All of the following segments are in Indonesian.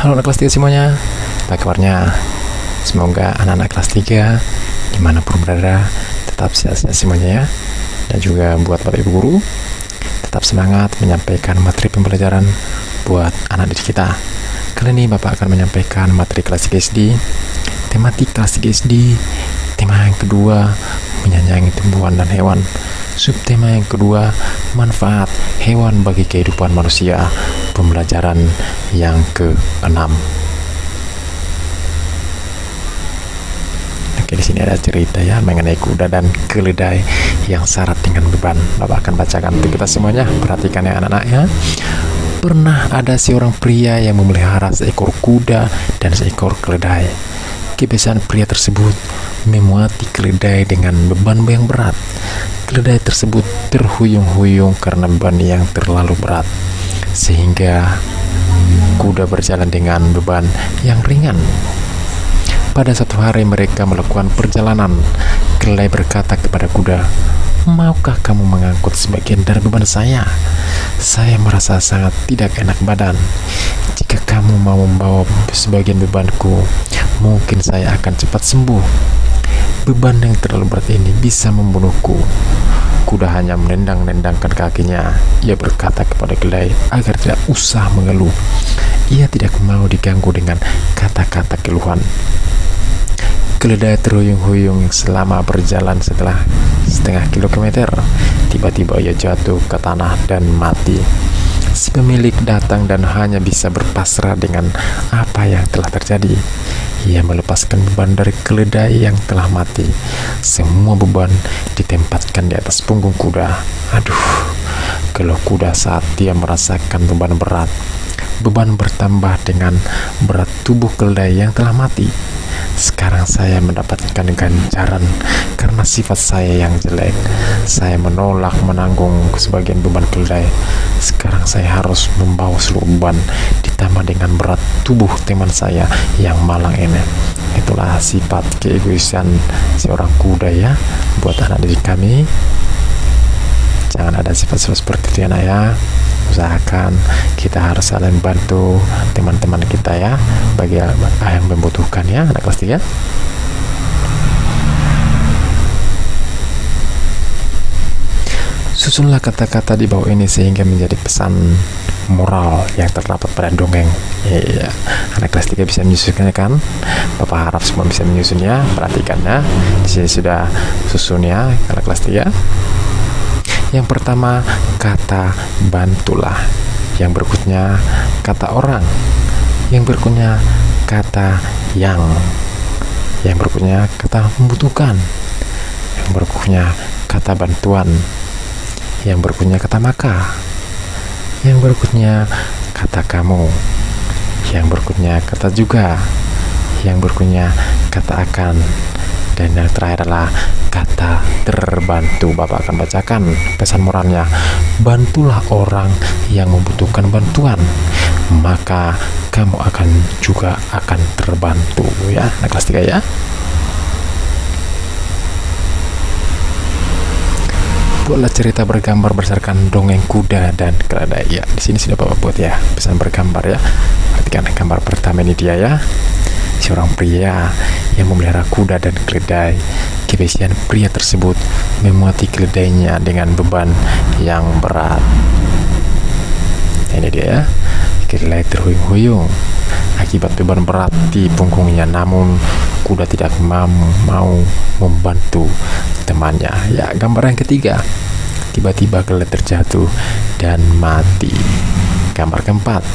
Halo anak kelas 3 semuanya, apa kabarnya? Semoga anak-anak kelas 3 dimanapun berada tetap sehat-sehat semuanya ya. Dan juga buat Bapak Ibu Guru, tetap semangat menyampaikan materi pembelajaran buat anak didik kita. Kali ini Bapak akan menyampaikan materi kelas 3 SD, tematik kelas 3 SD, tema yang kedua, menyayangi tumbuhan dan hewan. Subtema yang kedua, manfaat hewan bagi kehidupan manusia. Pembelajaran yang ke-6. Oke, di sini ada cerita ya mengenai kuda dan keledai yang syarat dengan beban. Bapak akan bacakan untuk kita semuanya. Perhatikan ya anak-anak ya. Pernah ada seorang pria yang memelihara seekor kuda dan seekor keledai. Kebiasaan pria tersebut memuati keledai dengan beban yang berat. Keledai tersebut terhuyung-huyung karena beban yang terlalu berat, sehingga kuda berjalan dengan beban yang ringan. Pada suatu hari mereka melakukan perjalanan. Keledai berkata kepada kuda, "Maukah kamu mengangkut sebagian dari beban saya? Saya merasa sangat tidak enak badan. Jika kamu mau membawa sebagian bebanku, mungkin saya akan cepat sembuh. Beban yang terlalu berat ini bisa membunuhku." Kuda hanya menendang-nendangkan kakinya. Ia berkata kepada keledai agar tidak usah mengeluh. Ia tidak mau diganggu dengan kata-kata keluhan. Keledai terhuyung-huyung selama berjalan. Setelah setengah kilometer, tiba-tiba ia jatuh ke tanah dan mati. Si pemilik datang dan hanya bisa berpasrah dengan apa yang telah terjadi. Ia melepaskan beban dari keledai yang telah mati. Semua beban ditempatkan di atas punggung kuda. Aduh, kalau kuda saat dia merasakan beban berat, beban bertambah dengan berat tubuh keledai yang telah mati. Sekarang saya mendapatkan ganjaran karena sifat saya yang jelek. Saya menolak menanggung sebagian beban keledai. Sekarang saya harus membawa seluruh beban, ditambah dengan berat tubuh teman saya yang malang ini. Itulah sifat keegoisan seorang kuda ya. Buat anak didik kami, jangan ada sifat-sifat seperti itu ya nak ya. Usahakan kita harus saling bantu teman-teman kita ya, bagi yang membutuhkan ya anak kelas 3. Susunlah kata-kata di bawah ini sehingga menjadi pesan moral yang terdapat pada dongeng. Ya, anak kelas 3 bisa menyusunnya kan? Bapak harap semua bisa menyusunnya. Perhatikan ya. Di sini sudah susun ya anak kelas 3. Yang pertama, kata bantulah. Yang berikutnya, kata orang. Yang berikutnya, kata yang. Yang berikutnya, kata membutuhkan. Yang berikutnya, kata bantuan. Yang berikutnya, kata maka. Yang berikutnya, kata kamu. Yang berikutnya, kata juga. Yang berikutnya, kata akan. Dan yang terakhir adalah kata terbantu. Bapak akan bacakan pesan moralnya. Bantulah orang yang membutuhkan bantuan, maka kamu juga akan terbantu ya. Nah, kelas 3 ya. Buatlah cerita bergambar berdasarkan dongeng kuda dan keledai ya. Di sini sudah Bapak buat ya pesan bergambar ya. Perhatikan gambar pertama ini dia ya. Seorang pria yang memelihara kuda dan keledai. Kebiasaan pria tersebut memuati keledainya dengan beban yang berat. Ini dia ya. Keledai terhuyung-huyung akibat beban berat di punggungnya, namun kuda tidak mau membantu temannya. Ya, gambar yang ketiga. Tiba-tiba keledai terjatuh dan mati. Gambar keempat.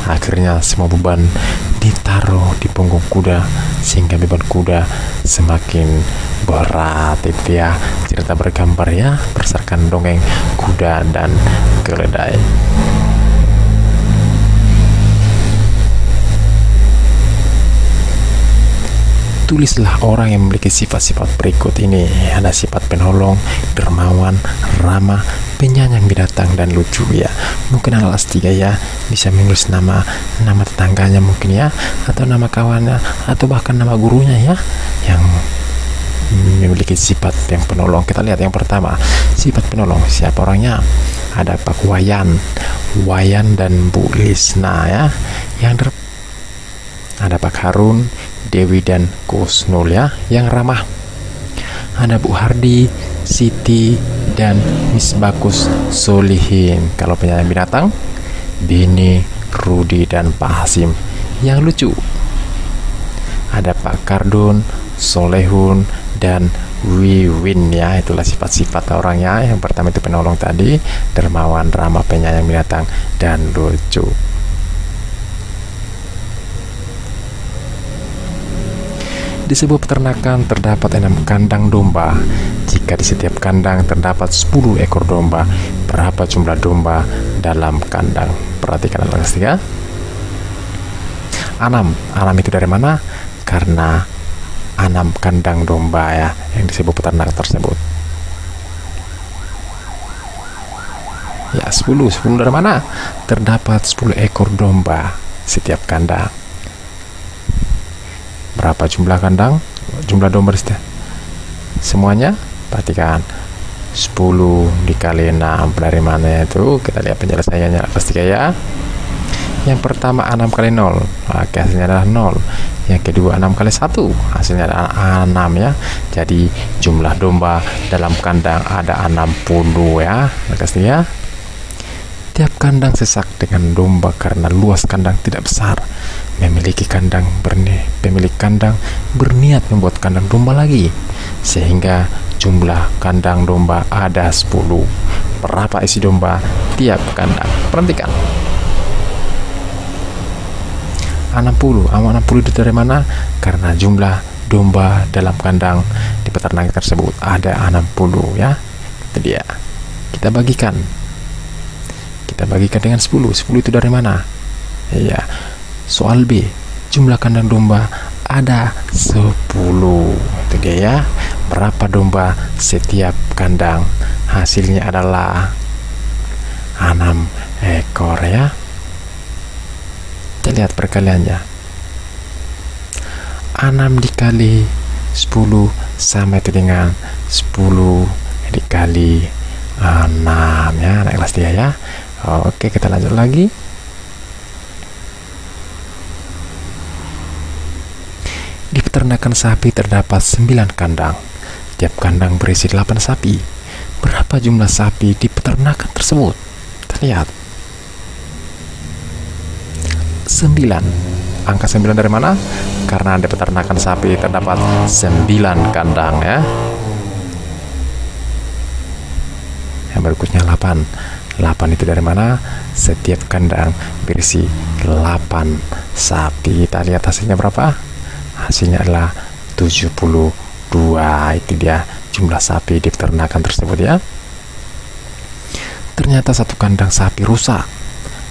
Akhirnya semua beban ditaruh di punggung kuda sehingga beban kuda semakin berat. Itu ya cerita bergambar ya berdasarkan dongeng kuda dan keledai. Tulislah orang yang memiliki sifat-sifat berikut ini. Ada sifat penolong, dermawan, ramah, penyayang binatang, dan lucu ya. Mungkin anak kelas 3 ya bisa menulis nama tetangganya mungkin ya, atau nama kawannya, atau bahkan nama gurunya ya yang memiliki sifat yang penolong. Kita lihat yang pertama, sifat penolong. Siapa orangnya? Ada Pak Wayan dan Bu Lisna ya. Ada Pak Harun, Dewi dan Kusnul ya yang ramah. Ada Bu Hardi, Siti dan Miss Bagus Solihin. Kalau penyayang binatang, Beni, Rudi dan Pak Hasim yang lucu. Ada Pak Kardun, Solehun dan Wiwin ya. Itulah sifat-sifat orangnya. Yang pertama itu penolong tadi, dermawan, ramah, penyayang binatang dan lucu. Di sebuah peternakan terdapat 6 kandang domba. Jika di setiap kandang terdapat 10 ekor domba, berapa jumlah domba dalam kandang? Perhatikan anak kelas 3. 6 itu dari mana? Karena 6 kandang domba ya yang di sebuah peternakan tersebut. Ya, 10 dari mana? Terdapat 10 ekor domba setiap kandang. Berapa jumlah kandang? Jumlah domba semuanya? Perhatikan. 10 dikali 6 dari mana itu? Kita lihat penyelesaiannya kelas 3 ya. Yang pertama 6 kali 0. Oke, hasilnya adalah 0. Yang kedua 6 kali 1. Hasilnya adalah 6 ya. Jadi jumlah domba dalam kandang ada 60 ya. Kelas 3. Tiap kandang sesak dengan domba karena luas kandang tidak besar. Pemilik kandang berniat membuat kandang domba lagi, sehingga jumlah kandang domba ada 10. Berapa isi domba tiap kandang? Perhatikan. 60 itu dari mana? Karena jumlah domba dalam kandang di peternakan tersebut ada 60 ya. Itu dia. Kita bagikan dengan 10 itu dari mana? Iya. Soal B, jumlah kandang domba ada 10. Itu dia ya. Berapa domba setiap kandang? Hasilnya adalah 6 ekor ya. Kita lihat perkaliannya. 6 dikali 10 sama itu dengan 10 dikali 6 ya, anak kelas 3 ya. Oke, kita lanjut lagi. Di peternakan sapi terdapat 9 kandang. Tiap kandang berisi 8 sapi. Berapa jumlah sapi di peternakan tersebut? Kita lihat. 9. Angka 9 dari mana? Karena di peternakan sapi terdapat 9 kandang ya. Yang berikutnya 8 itu dari mana? Setiap kandang berisi 8 sapi. Kita lihat hasilnya berapa? Hasilnya adalah 72. Itu dia jumlah sapi di peternakan tersebut ya. Ternyata satu kandang sapi rusak.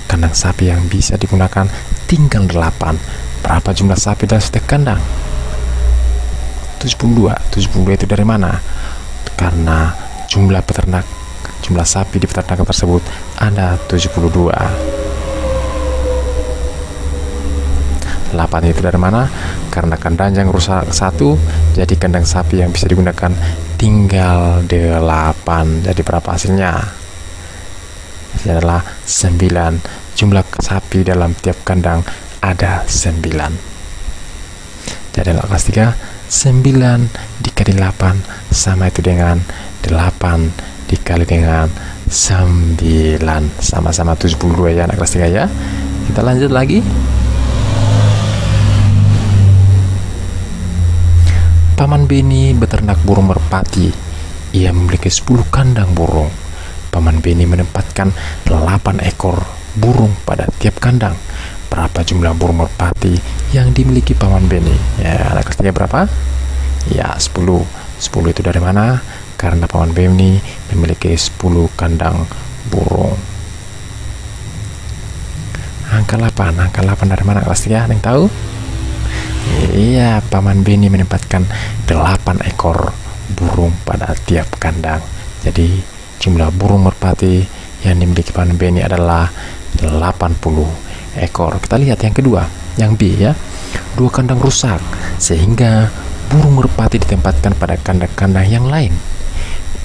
Kandang sapi yang bisa digunakan tinggal 8. Berapa jumlah sapi dalam setiap kandang? 72 itu dari mana? Karena jumlah sapi di peternakan tersebut ada 72. 8 itu dari mana? Karena kandang yang rusak 1, jadi kandang sapi yang bisa digunakan tinggal 8. Jadi berapa hasilnya? Hasilnya adalah 9. Jumlah sapi dalam tiap kandang ada 9. Jadi dalam kelas 3, 9 dikali 8 sama itu dengan 8 dikali dengan 9 sama-sama 72 ya anak kelas 3 ya. Kita lanjut lagi. Paman Beni beternak burung merpati. Ia memiliki 10 kandang burung. Paman Beni menempatkan 8 ekor burung pada tiap kandang. Berapa jumlah burung merpati yang dimiliki Paman Beni? Ya, anak kelas 3 berapa? Ya, 10. 10 itu dari mana? Karena Paman Beni memiliki 10 kandang burung. Angka 8 dari mana kelas 3? Ada yang tahu? Iya, Paman Beni menempatkan 8 ekor burung pada tiap kandang. Jadi jumlah burung merpati yang dimiliki Paman Beni adalah 80 ekor. Kita lihat yang kedua, yang B ya. 2 kandang rusak sehingga burung merpati ditempatkan pada kandang-kandang yang lain.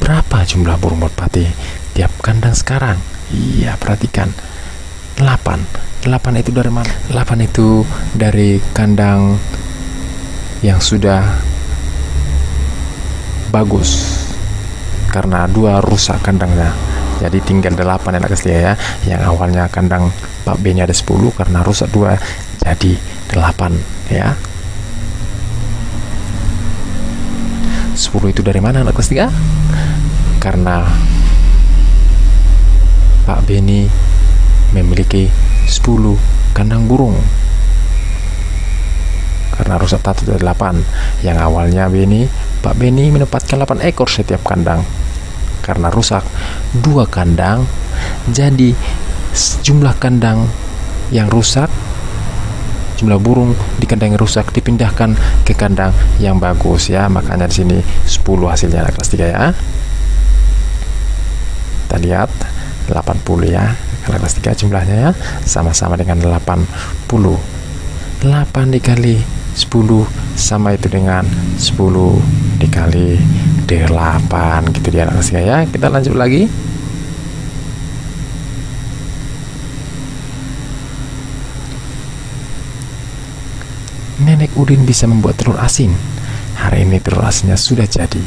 Berapa jumlah burung merpati tiap kandang sekarang? Iya, perhatikan. 8. 8 itu dari mana? 8 itu dari kandang yang sudah bagus, karena 2 rusak kandangnya. Jadi tinggal 8 anak kecil ya. Yang awalnya kandang Pak B ini ada 10, karena rusak 2 jadi 8 ya. 10 itu dari mana anak kelas 3? Karena Pak B ini memiliki 10 kandang burung, karena rusak 1 dari 8. Yang awalnya Pak B ini menempatkan 8 ekor setiap kandang, karena rusak 2 kandang, jadi jumlah kandang yang rusak, jumlah burung di kandang yang rusak dipindahkan ke kandang yang bagus ya. Makanya di sini 10 hasilnya anak kelas 3 ya. Kita lihat 80 ya. Anak kelas 3 jumlahnya ya, sama-sama dengan 80. 8 dikali 10 sama itu dengan 10 dikali 8 gitu dia anak kelas 3 ya. Kita lanjut lagi. Nenek Udin bisa membuat telur asin. Hari ini telur asinnya sudah jadi.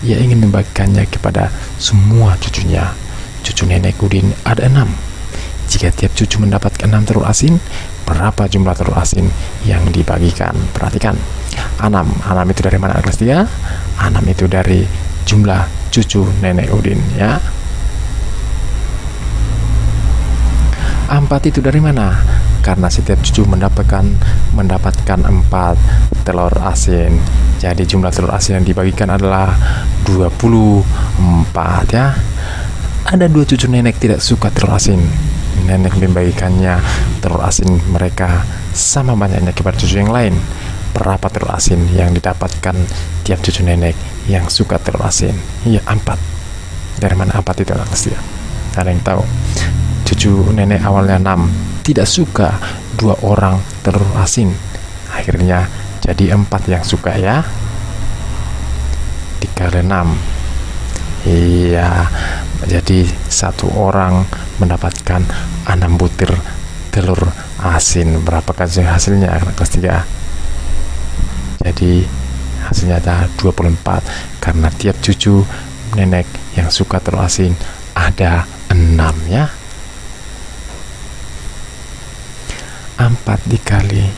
Ia ingin membagikannya kepada semua cucunya. Cucu Nenek Udin ada 6. Jika tiap cucu mendapat 6 telur asin, berapa jumlah telur asin yang dibagikan? Perhatikan. 6 itu dari mana anak kelas 3? 6 itu dari jumlah cucu Nenek Udin ya. 4 itu dari mana? Karena setiap cucu mendapatkan 4 telur asin. Jadi jumlah telur asin yang dibagikan adalah 24 ya. Ada 2 cucu nenek tidak suka telur asin. Nenek membagikannya telur asin mereka sama banyaknya kepada cucu yang lain. Berapa telur asin yang didapatkan tiap cucu nenek yang suka telur asin? Iya, 4. Dari mana 4 itu anak kelas 3? Ada yang tahu? Cucu nenek awalnya 6, tidak suka 2 orang telur asin. Akhirnya jadi 4 yang suka ya. Dikali 6. Iya, jadi 1 orang mendapatkan 6 butir telur asin. Berapakah hasilnya anak kelas 3? Jadi hasilnya ada 24, karena tiap cucu nenek yang suka telur asin ada 6 ya. 4 dikali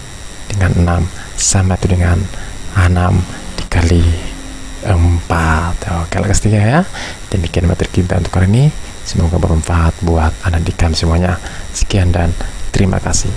dengan 6 sama itu dengan 6 dikali 4. Oke, kelas 3 ya. Demikian materi kita untuk hari ini. Semoga bermanfaat buat anak-adik kami semuanya. Sekian dan terima kasih.